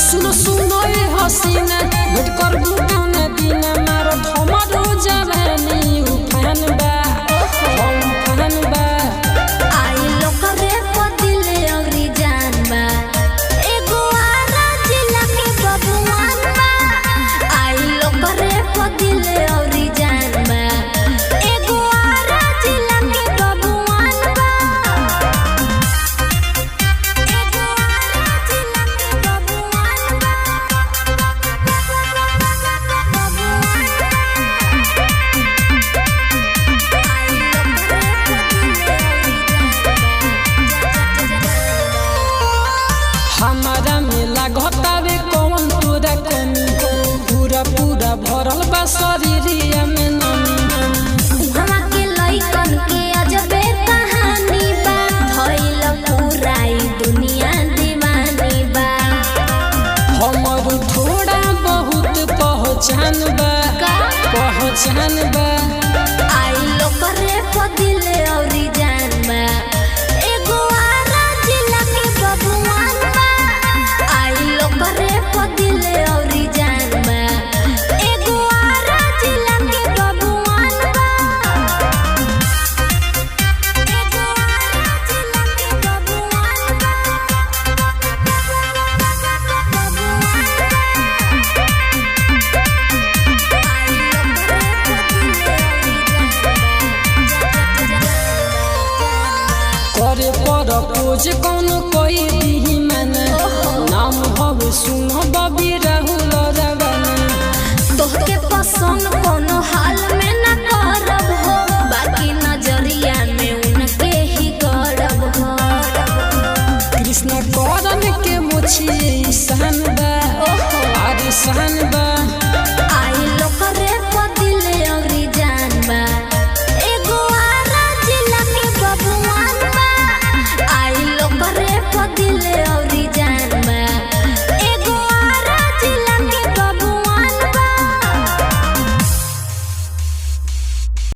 सुनो सुनो ये हसीना भेट कर बुकान दिन मारो थमारो जवानी उफान बा उफान बा आई लोग रे पतिले औरी जान बा एगो आरा जिला के बबुआन बा आई लोग रे पतिले औरी जान बा एगो आरा जिला के बबुआन बा एगो आरा जिला के बबुआन बा हमारा मेला घटावे कौन तोरा कमी पूरा पूरा भरल बा शरीरिया में नमी उहाँ के लइकन के अजबे कहानी बा भइल पूरा ई दुनिया दीवानी बा हमर थोड़ा बहुत पहचान बा पहचान बा आई लोग रे पदिले औरी जान बा एगो आरा जिला के बबुआन बा आई लोग रे पदिले औरी जान बा एगो आरा जिला के बबुआन बा एगो आरा जिला के बबुआन बा करे पर पोज कौन कोई दी माना नाम हवे सुन बबी राहुल रवाना तोहके पसंद कोनो हाल में न करब हो बाकी नजरिया में उनके ही गड़ब हो कृष्ण करन के मुछिए ईशान बा आर शान बा